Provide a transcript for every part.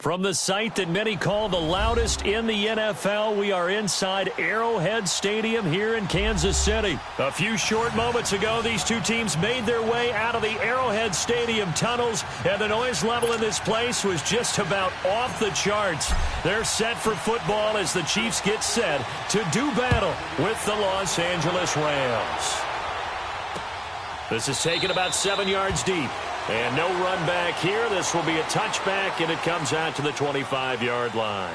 From the site that many call the loudest in the NFL, we are inside Arrowhead Stadium here in Kansas City. A few short moments ago, these two teams made their way out of the Arrowhead Stadium tunnels, and the noise level in this place was just about off the charts. They're set for football as the Chiefs get set to do battle with the Los Angeles Rams. This is taken about 7 yards deep. And no run back here. This will be a touchback, and it comes out to the 25-yard line.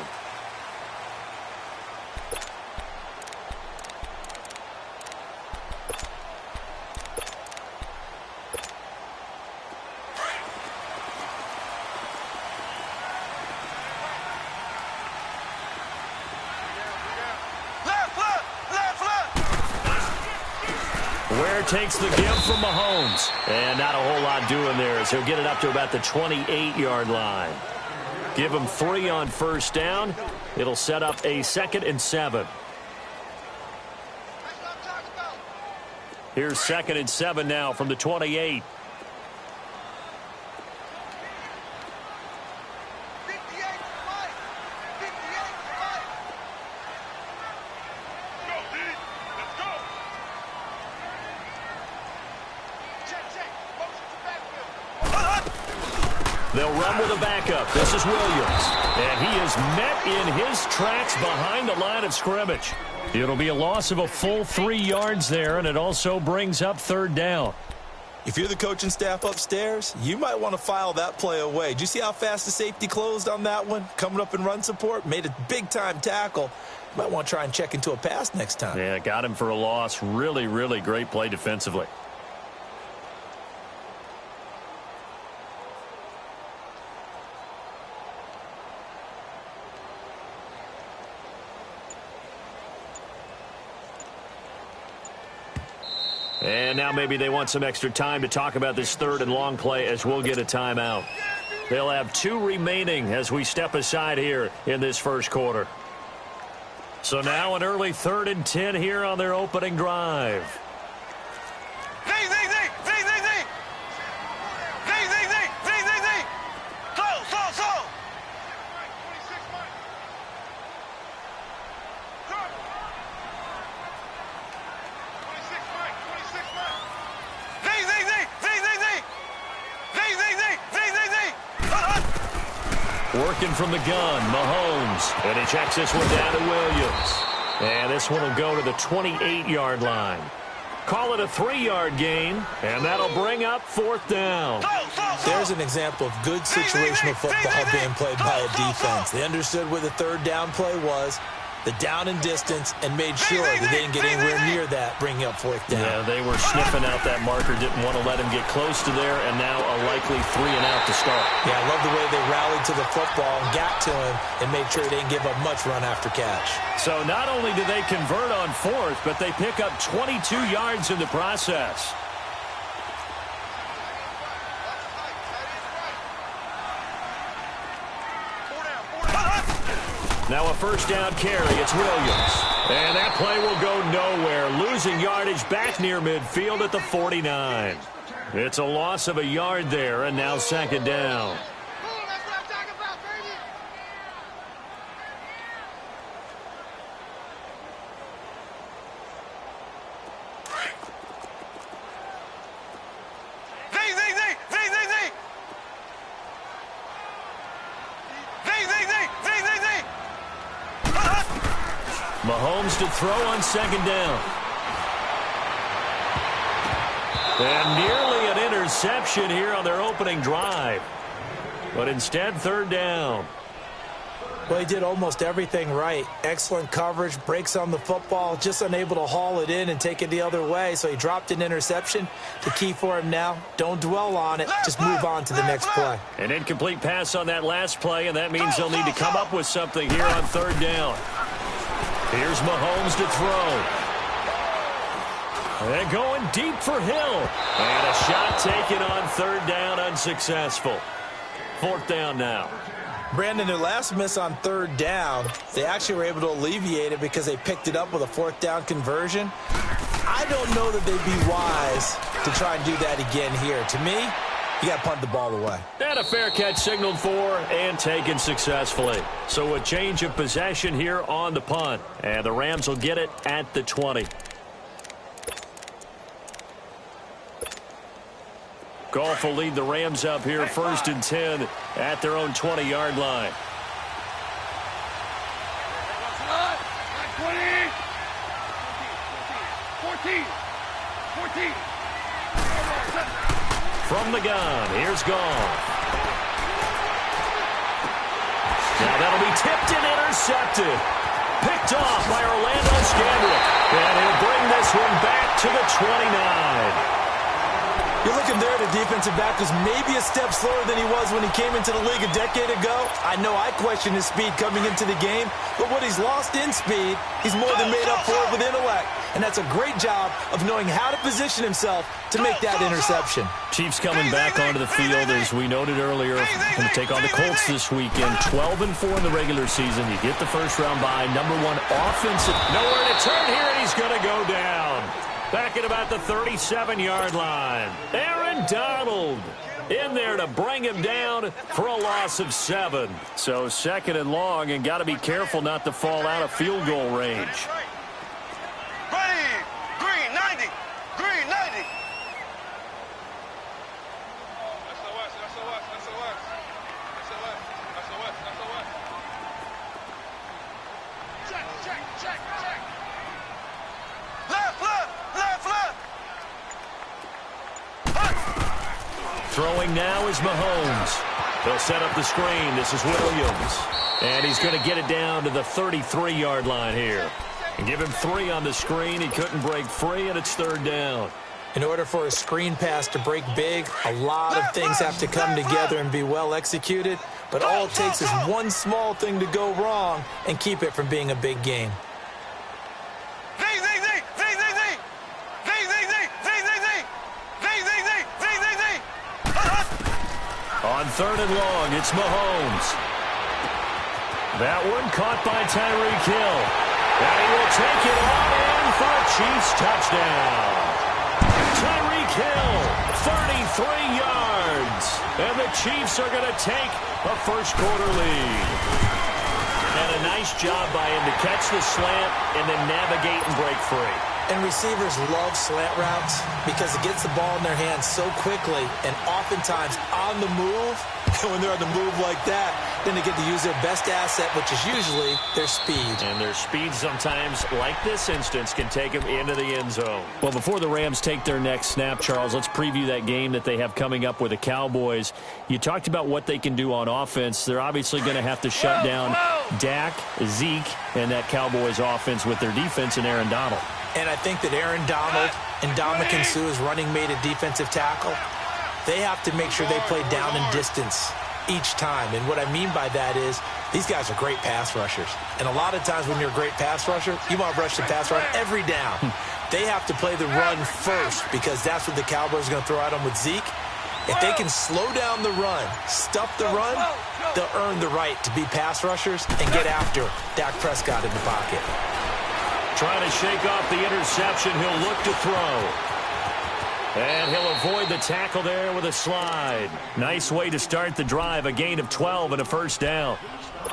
Ware takes the give from Mahomes. And not a whole lot doing there as he'll get it up to about the 28-yard line. Give him 3 on first down. It'll set up a 2nd and 7. Here's 2nd and 7 now from the 28. They'll run with a backup. This is Williams. And he is met in his tracks behind the line of scrimmage. It'll be a loss of a full 3 yards there, and it also brings up 3rd down. If you're the coaching staff upstairs, you might want to file that play away. Do you see how fast the safety closed on that one? Coming up in run support, made a big-time tackle. You might want to try and check into a pass next time. Yeah, got him for a loss. Really, really great play defensively. And now maybe they want some extra time to talk about this 3rd and long play as we'll get a timeout. They'll have 2 remaining as we step aside here in this first quarter. So now an early 3rd and 10 here on their opening drive. Working from the gun, Mahomes. And he checks this one down to Williams. And this one will go to the 28-yard line. Call it a 3-yard gain, and that'll bring up 4th down. There's an example of good situational football being played by a defense. They understood where the 3rd down play was, the down and distance, and made sure that they didn't get anywhere near that, bringing up 4th down. Yeah, they were sniffing out that marker, didn't want to let him get close to there, and now a likely 3 and out to start. Yeah, I love the way they rallied to the football and got to him and made sure they didn't give up much run after catch. So not only do they convert on 4th, but they pick up 22 yards in the process. Now a first down carry. It's Williams. And that play will go nowhere. Losing yardage back near midfield at the 49. It's a loss of a yard there, and now 2nd down. Mahomes to throw on 2nd down. And nearly an interception here on their opening drive. But instead, 3rd down. Well, he did almost everything right. Excellent coverage, breaks on the football, just unable to haul it in and take it the other way. So he dropped an interception. The key for him now, don't dwell on it. Just move on to the next play. An incomplete pass on that last play, and that means they'll need to come up with something here on 3rd down. Here's Mahomes to throw. And going deep for Hill. And a shot taken on 3rd down, unsuccessful. 4th down now. Brandon, their last miss on 3rd down, they actually were able to alleviate it because they picked it up with a 4th down conversion. I don't know that they'd be wise to try and do that again here. To me, You got to punt the ball away. And a fair catch signaled for and taken successfully. So a change of possession here on the punt. And the Rams will get it at the 20. Goff will lead the Rams up here 1st and 10 at their own 20-yard line. From the gun, here's Goff. Now that'll be tipped and intercepted. Picked off by Orlando Scandrick. And he'll bring this one back to the 29. You're looking there, the defensive back was maybe a step slower than he was when he came into the league a decade ago. I know I questioned his speed coming into the game, but what he's lost in speed, he's more than made up for it with intellect. And that's a great job of knowing how to position himself to make that interception. Chiefs coming back onto the field, as we noted earlier, going to take on the Colts this weekend. 12-4 in the regular season. You get the first-round bye. #1 offensive. Nowhere to turn here, and he's going to go down. Back at about the 37-yard line. Aaron Donald in there to bring him down for a loss of 7. So 2nd and long, and got to be careful not to fall out of field goal range. Ready, green 90, green 90. Check. Throwing now is Mahomes. They'll set up the screen. This is Williams. And he's going to get it down to the 33-yard line here. And give him 3 on the screen. He couldn't break free, and it's 3rd down. In order for a screen pass to break big, a lot of things have to come together and be well executed. But all it takes is one small thing to go wrong and keep it from being a big game. On 3rd and long, it's Mahomes. That one caught by Tyreek Hill. And he will take it on in for a Chiefs touchdown. Tyreek Hill, 33 yards. And the Chiefs are going to take a first-quarter lead. And a nice job by him to catch the slant and then navigate and break free. And receivers love slant routes because it gets the ball in their hands so quickly and oftentimes on the move. And when they're on the move like that, then they get to use their best asset, which is usually their speed. And their speed sometimes, like this instance, can take them into the end zone. Well, before the Rams take their next snap, Charles, let's preview that game that they have coming up with the Cowboys. You talked about what they can do on offense. They're obviously going to have to shut down Dak, Zeke, and that Cowboys offense with their defense and Aaron Donald. And I think that Aaron Donald and Ndamukong Suh's running mate at defensive tackle, they have to make sure they play down and distance each time. And what I mean by that is these guys are great pass rushers. And a lot of times when you're a great pass rusher, you want to rush the pass rush every down. They have to play the run first because that's what the Cowboys are going to throw at them with Zeke. If they can slow down the run, stuff the run, they'll earn the right to be pass rushers and get after Dak Prescott in the pocket. Trying to shake off the interception. He'll look to throw. And he'll avoid the tackle there with a slide. Nice way to start the drive. A gain of 12 and a first down.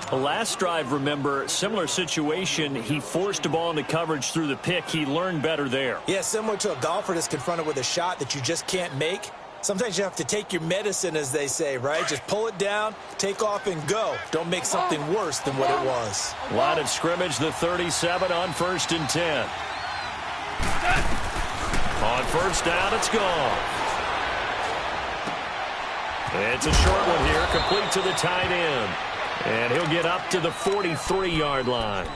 The last drive, remember, similar situation. He forced a ball into coverage through the pick. He learned better there. Yeah, similar to a golfer that's confronted with a shot that you just can't make. Sometimes you have to take your medicine, as they say, right? Just pull it down, take off, and go. Don't make something worse than what it was. Line of scrimmage, the 37 on 1st and 10. On first down, it's gone. It's a short one here, complete to the tight end. And he'll get up to the 43-yard line.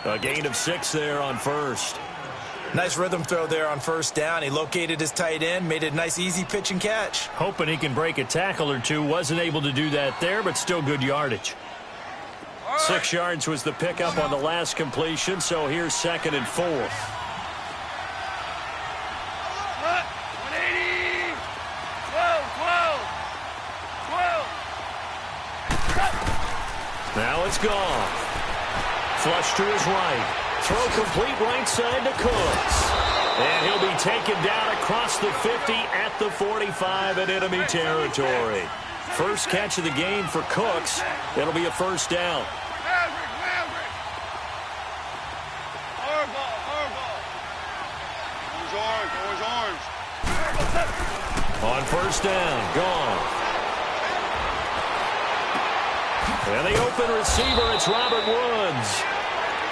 A gain of 6 there on first. Nice rhythm throw there on first down. He located his tight end, made it a nice, easy pitch and catch. Hoping he can break a tackle or two. Wasn't able to do that there, but still good yardage. 6 yards was the pickup on the last completion, so here's 2nd and 4. Now it's gone. Flush to his right. Throw complete right side to Cooks. And he'll be taken down a across the 50 at the 45 in enemy territory. First catch of the game for Cooks. It'll be a first down. On first down, gone. And the open receiver, it's Robert Woods.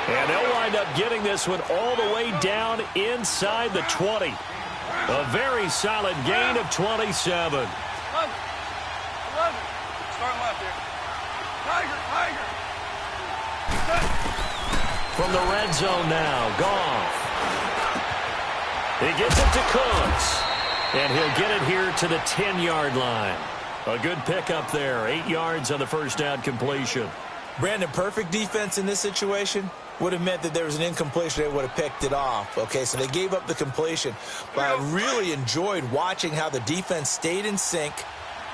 And they'll wind up getting this one all the way down inside the 20. A very solid gain of 27. 11. Start left here. Tiger. From the red zone now, Goff. He gets it to Cooks. And he'll get it here to the 10-yard line. A good pickup there. 8 yards on the first down completion. Brandon, perfect defense in this situation would have meant that there was an incompletion. They would have picked it off. Okay, so they gave up the completion. But I really enjoyed watching how the defense stayed in sync,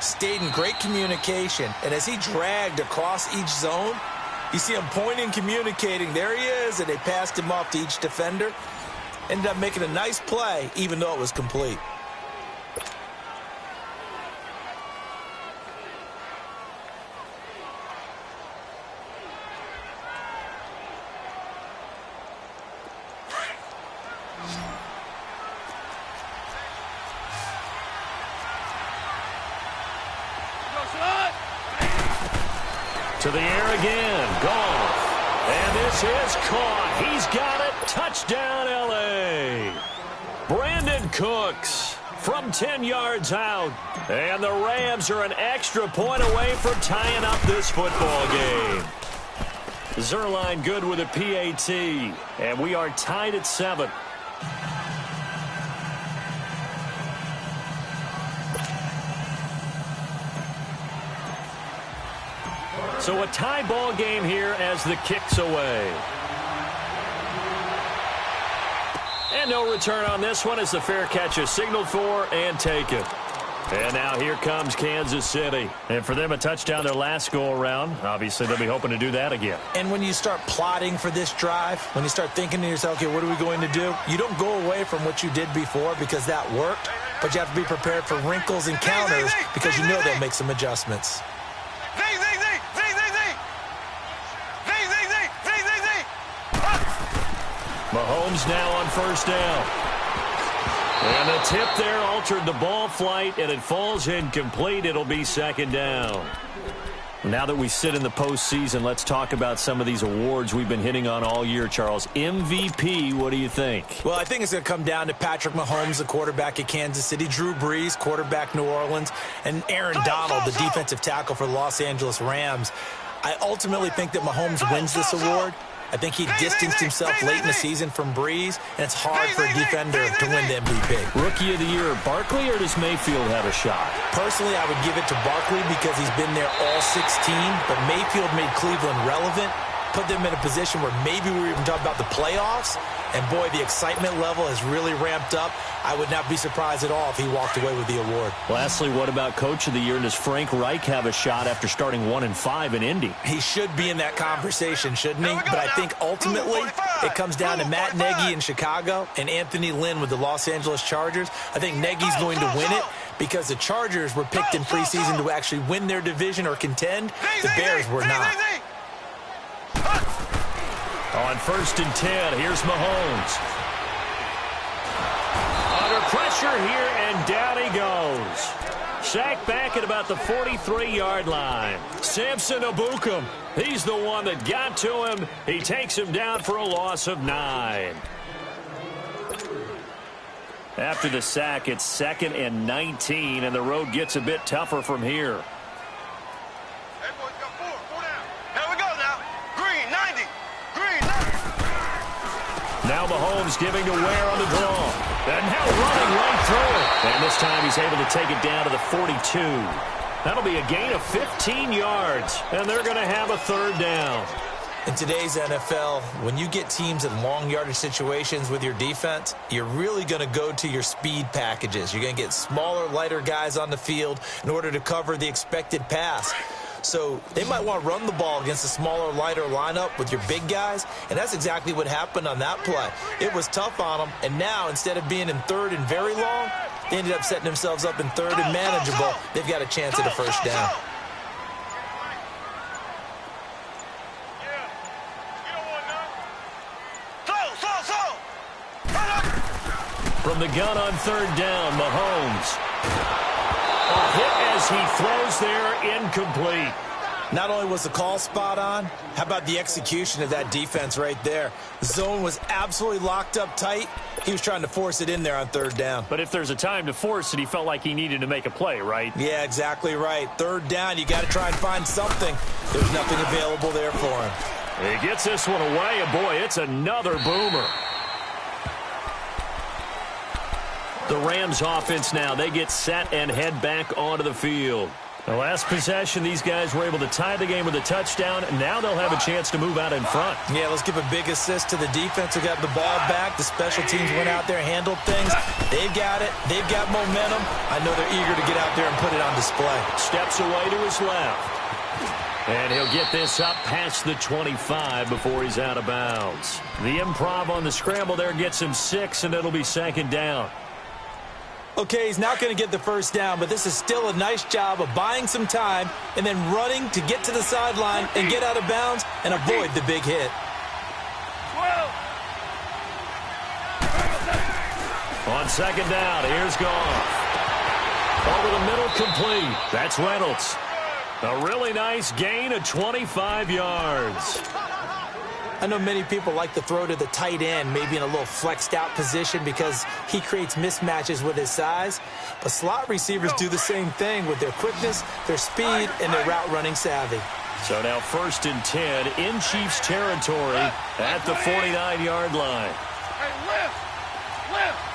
stayed in great communication. And as he dragged across each zone, you see him pointing, communicating. There he is, and they passed him off to each defender. Ended up making a nice play, even though it was complete. To the air again, Goff. And this is caught. He's got it. Touchdown, L.A. Brandon Cooks from 10 yards out. And the Rams are an extra point away from tying up this football game. Zerline good with a PAT. And we are tied at 7. So a tie ball game here as the kick's away. And no return on this one as the fair catch is signaled for and taken. And now here comes Kansas City. And for them, a touchdown their last go-around. Obviously, they'll be hoping to do that again. And when you start plotting for this drive, when you start thinking to yourself, okay, what are we going to do? You don't go away from what you did before because that worked. But you have to be prepared for wrinkles and counters because you know they'll make some adjustments. Mahomes now on first down. And the tip there altered the ball flight, and it falls incomplete. It'll be second down. Now that we sit in the postseason, let's talk about some of these awards we've been hitting on all year, Charles. MVP, what do you think? Well, I think it's going to come down to Patrick Mahomes, the quarterback at Kansas City, Drew Brees, quarterback New Orleans, and Aaron Donald, the defensive tackle for the Los Angeles Rams. I ultimately think that Mahomes wins this award. I think he distanced himself late in the season from Brees, and it's hard for a defender to win the MVP. Rookie of the year, Barkley, or does Mayfield have a shot? Personally, I would give it to Barkley because he's been there all 16, but Mayfield made Cleveland relevant, put them in a position where maybe we were even talking about the playoffs, and boy, the excitement level has really ramped up. I would not be surprised at all if he walked away with the award. Lastly, what about Coach of the Year? And does Frank Reich have a shot after starting 1-5 in Indy? He should be in that conversation, shouldn't he? But I think ultimately it comes down to Matt Nagy in Chicago and Anthony Lynn with the Los Angeles Chargers. I think Nagy's going to win it because the Chargers were picked in preseason to actually win their division or contend. The Bears were not. On 1st and 10, here's Mahomes. Under pressure here, and down he goes. Sacked back at about the 43-yard line. Samson Ebukam, he's the one that got to him. He takes him down for a loss of 9. After the sack, it's 2nd and 19, and the road gets a bit tougher from here. Now Mahomes giving to Ware on the draw. And now running right through it. And this time he's able to take it down to the 42. That'll be a gain of 15 yards. And they're going to have a 3rd down. In today's NFL, when you get teams in long yardage situations with your defense, you're really going to go to your speed packages. You're going to get smaller, lighter guys on the field in order to cover the expected pass. So they might want to run the ball against a smaller, lighter lineup with your big guys, and that's exactly what happened on that play. It was tough on them, and now instead of being in third and very long, they ended up setting themselves up in third and manageable. They've got a chance at a first down. From the gun on third down, Mahomes. A hit as he throws there, incomplete. Not only was the call spot on, how about the execution of that defense right there? The zone was absolutely locked up tight. He was trying to force it in there on third down. But if there's a time to force it, he felt like he needed to make a play, right? Yeah, exactly right. Third down, you got to try and find something. There's nothing available there for him. He gets this one away, and boy, it's another boomer. The Rams offense now, they get set and head back onto the field. The last possession, these guys were able to tie the game with a touchdown, and now they'll have a chance to move out in front. Yeah, let's give a big assist to the defense who got the ball back. The special teams went out there, handled things. They've got it. They've got momentum. I know they're eager to get out there and put it on display. Steps away to his left. And he'll get this up past the 25 before he's out of bounds. The improv on the scramble there gets him 6, and it'll be second down. Okay, he's not going to get the first down, but this is still a nice job of buying some time and then running to get to the sideline and get out of bounds and avoid the big hit. On second down, here's Goff. Over the middle, complete. That's Reynolds. A really nice gain of 25 yards. I know many people like to throw to the tight end, maybe in a little flexed out position because he creates mismatches with his size. But slot receivers do the same thing with their quickness, their speed, and their route running savvy. So now 1st and 10 in Chiefs territory at the 49-yard line. Hey, lift!